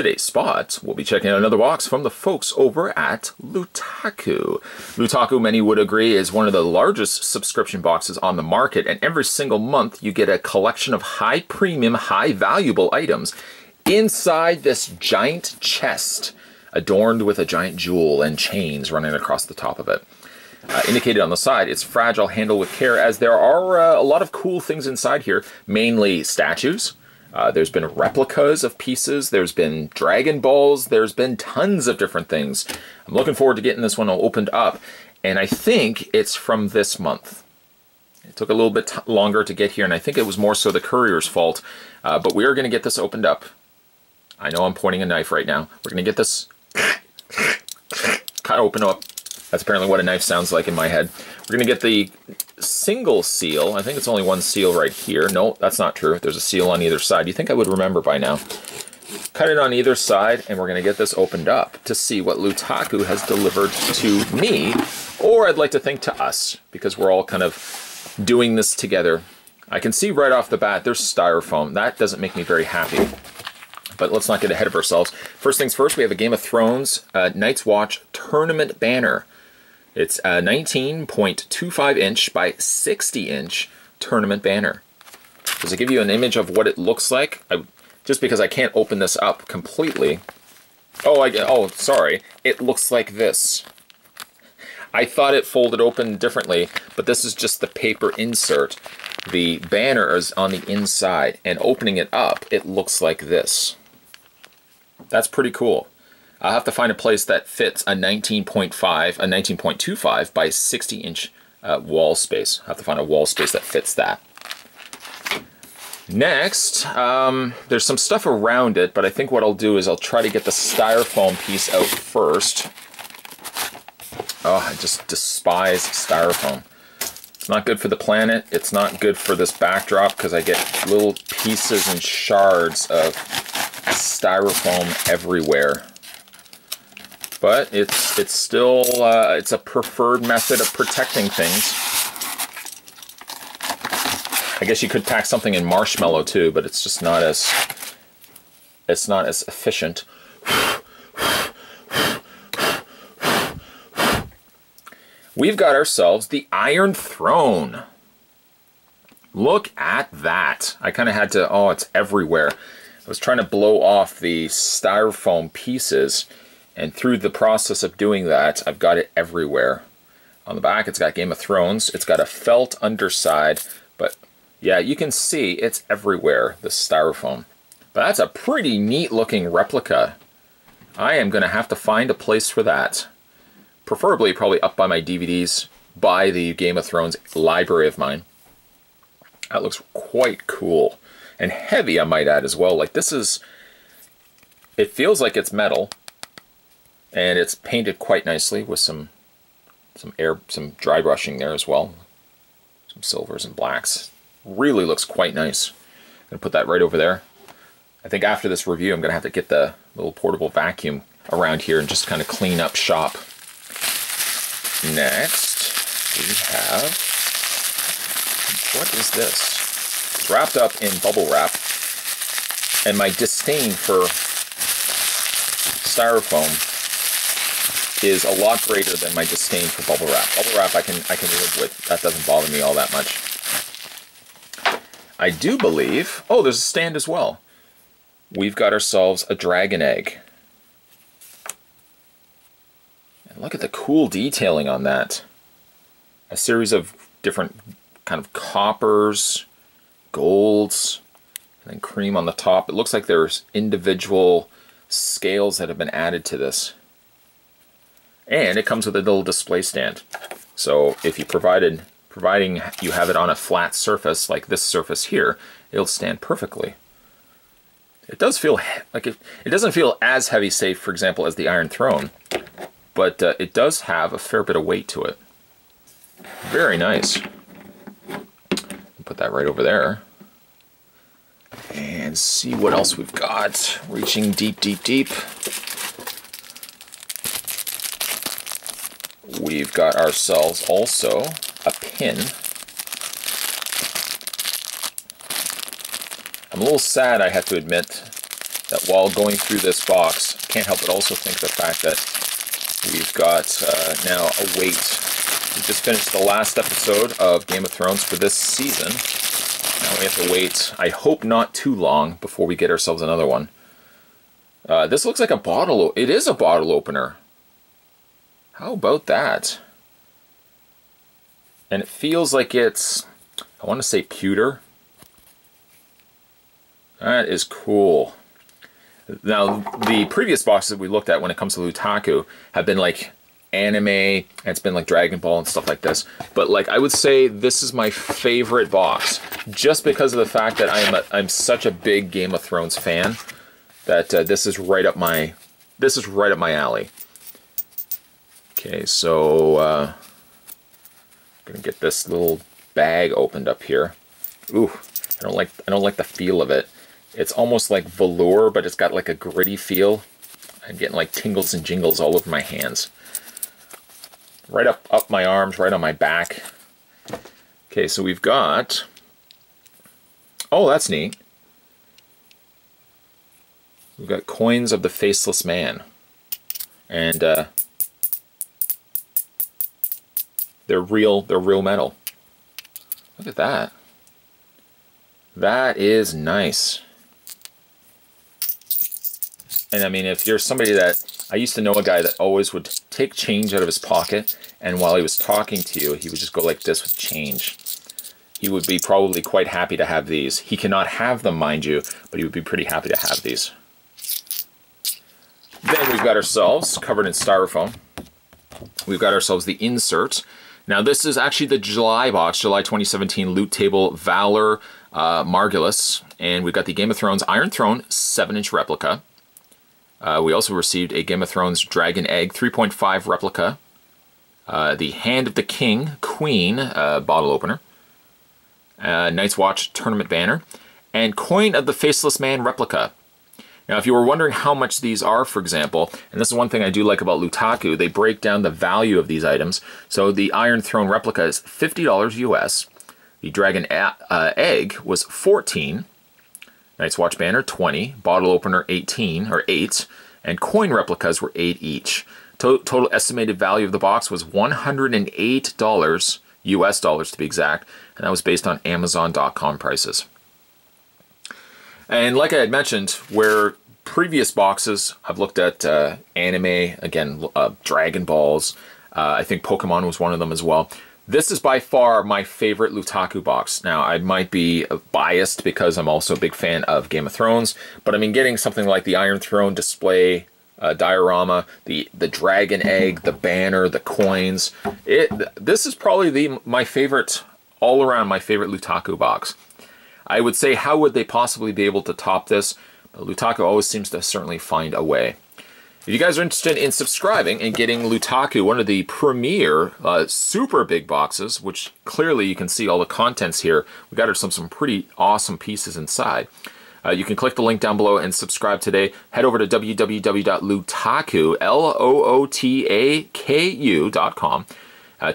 today's spot, we'll be checking out another box from the folks over at Lootaku. Lootaku, many would agree, is one of the largest subscription boxes on the market, and every single month you get a collection of high premium, high valuable items inside this giant chest, adorned with a giant jewel and chains running across the top of it. Indicated on the side, it's fragile, handle with care, as there are a lot of cool things inside here, mainly statues. There's been replicas of pieces, there's been Dragon Balls, there's been tons of different things. I'm looking forward to getting this one opened up, and I think it's from this month. It took a little bit longer to get here, and I think it was more so the courier's fault, but we are going to get this opened up. I know I'm pointing a knife right now. We're going to get this cut open up. That's apparently what a knife sounds like in my head. We're going to get the single seal. I think it's only one seal right here. No, that's not true. There's a seal on either side. You'd think I would remember by now. Cut it on either side, and we're going to get this opened up to see what Lootaku has delivered to me, or I'd like to think to us, because we're all kind of doing this together. I can see right off the bat there's styrofoam. That doesn't make me very happy. But let's not get ahead of ourselves. First things first, we have a Game of Thrones Night's Watch tournament banner. It's a 19.25 inch by 60 inch tournament banner. Does it give you an image of what it looks like? Just because I can't open this up completely. Oh, sorry. It looks like this. I thought it folded open differently, but this is just the paper insert. The banner is on the inside, and opening it up, it looks like this. That's pretty cool. I'll have to find a place that fits a 19.25 by 60 inch wall space. I'll have to find a wall space that fits that. Next, there's some stuff around it, but I think what I'll do is I'll try to get the styrofoam piece out first. Oh, I just despise styrofoam. It's not good for the planet. It's not good for this backdrop because I get little pieces and shards of styrofoam everywhere. But it's still it's a preferred method of protecting things. I guess you could pack something in marshmallow too, but it's just not as efficient. We've got ourselves the Iron Throne. Look at that. I kind of had to, oh, it's everywhere. I was trying to blow off the styrofoam pieces, and through the process of doing that, I've got it everywhere. On the back, it's got Game of Thrones. It's got a felt underside, but yeah, you can see it's everywhere, the styrofoam. But that's a pretty neat looking replica. I am going to have to find a place for that. Preferably probably up by my DVDs, by the Game of Thrones library of mine. That looks quite cool. And heavy, I might add, as well. Like, this is... It feels like it's metal. And it's painted quite nicely with some dry brushing there as well. Some silvers and blacks. Really looks quite nice. I'm going to put that right over there. I think after this review, I'm going to have to get the little portable vacuum around here and just kind of clean up shop. Next, we have... What is this? It's wrapped up in bubble wrap. And my disdain for styrofoam is a lot greater than my disdain for bubble wrap. Bubble wrap I can live with. That doesn't bother me all that much. I do believe... Oh, there's a stand as well. We've got ourselves a dragon egg. And look at the cool detailing on that. A series of different kind of coppers, golds, and then cream on the top. It looks like there's individual scales that have been added to this. And it comes with a little display stand. So if you providing you have it on a flat surface like this surface here, it'll stand perfectly. It does feel like it doesn't feel as heavy, say, for example, as the Iron Throne, but it does have a fair bit of weight to it. Very nice. Put that right over there. And see what else we've got. Reaching deep, deep, deep. We've got ourselves also a pin. I'm a little sad, I have to admit, that while going through this box, can't help but also think the fact that we've got now a wait. We just finished the last episode of Game of Thrones for this season. Now we have to wait, I hope not too long, before we get ourselves another one. This looks like a bottle. It is a bottle opener. How about that? And it feels like it's, I want to say pewter. That is cool. Now, the previous boxes that we looked at when it comes to Lootaku have been like anime, and it's been like Dragon Ball and stuff like this. But like, I would say this is my favorite box, just because of the fact that I'm such a big Game of Thrones fan that this is right up my alley. Okay, so gonna get this little bag opened up here. Ooh, I don't like the feel of it. It's almost like velour, but it's got like a gritty feel. I'm getting like tingles and jingles all over my hands. Right up my arms, right on my back. Okay, so we've got... Oh, that's neat. We've got coins of the Faceless Man. And they're real metal. Look at that. That is nice. And I mean, if you're somebody that... I used to know a guy that always would take change out of his pocket, and while he was talking to you, he would just go like this with change. He would be probably quite happy to have these. He cannot have them, mind you, but he would be pretty happy to have these. Then we've got ourselves, covered in styrofoam, we've got ourselves the insert. Now this is actually the July box, July 2017 Loot Table Valor Margulis, and we've got the Game of Thrones Iron Throne 7-inch replica. We also received a Game of Thrones Dragon Egg 3.5 replica, the Hand of the King Queen bottle opener, Night's Watch tournament banner, and Coin of the Faceless Man replica. Now, if you were wondering how much these are, for example, and this is one thing I do like about Lootaku, they break down the value of these items. So the Iron Throne replica is $50 US. The Dragon Egg was $14. Night's Watch banner, $20. Bottle opener, $18, or $8. And coin replicas were $8 each. Total estimated value of the box was $108 US dollars to be exact. And that was based on Amazon.com prices. And like I had mentioned, where previous boxes, I've looked at anime, again, Dragon Balls. I think Pokemon was one of them as well. This is by far my favorite Lootaku box. Now, I might be biased because I'm also a big fan of Game of Thrones, but I mean, getting something like the Iron Throne display diorama, the Dragon Egg, the banner, the coins. This is probably my favorite, all around my favorite Lootaku box. I would say, how would they possibly be able to top this? But Lootaku always seems to certainly find a way. If you guys are interested in subscribing and getting Lootaku, one of the premier super big boxes, which clearly you can see all the contents here, we got some pretty awesome pieces inside. You can click the link down below and subscribe today. Head over to www.lootaku.com.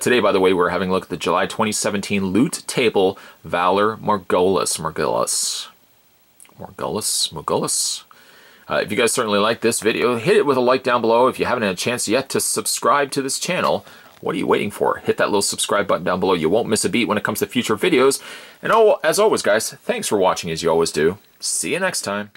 Today, by the way, we're having a look at the July 2017 Loot Table Valor Margulis. If you guys certainly like this video, hit it with a like down below. If you haven't had a chance yet to subscribe to this channel, what are you waiting for? Hit that little subscribe button down below. You won't miss a beat when it comes to future videos. And as always, guys, thanks for watching as you always do. See you next time.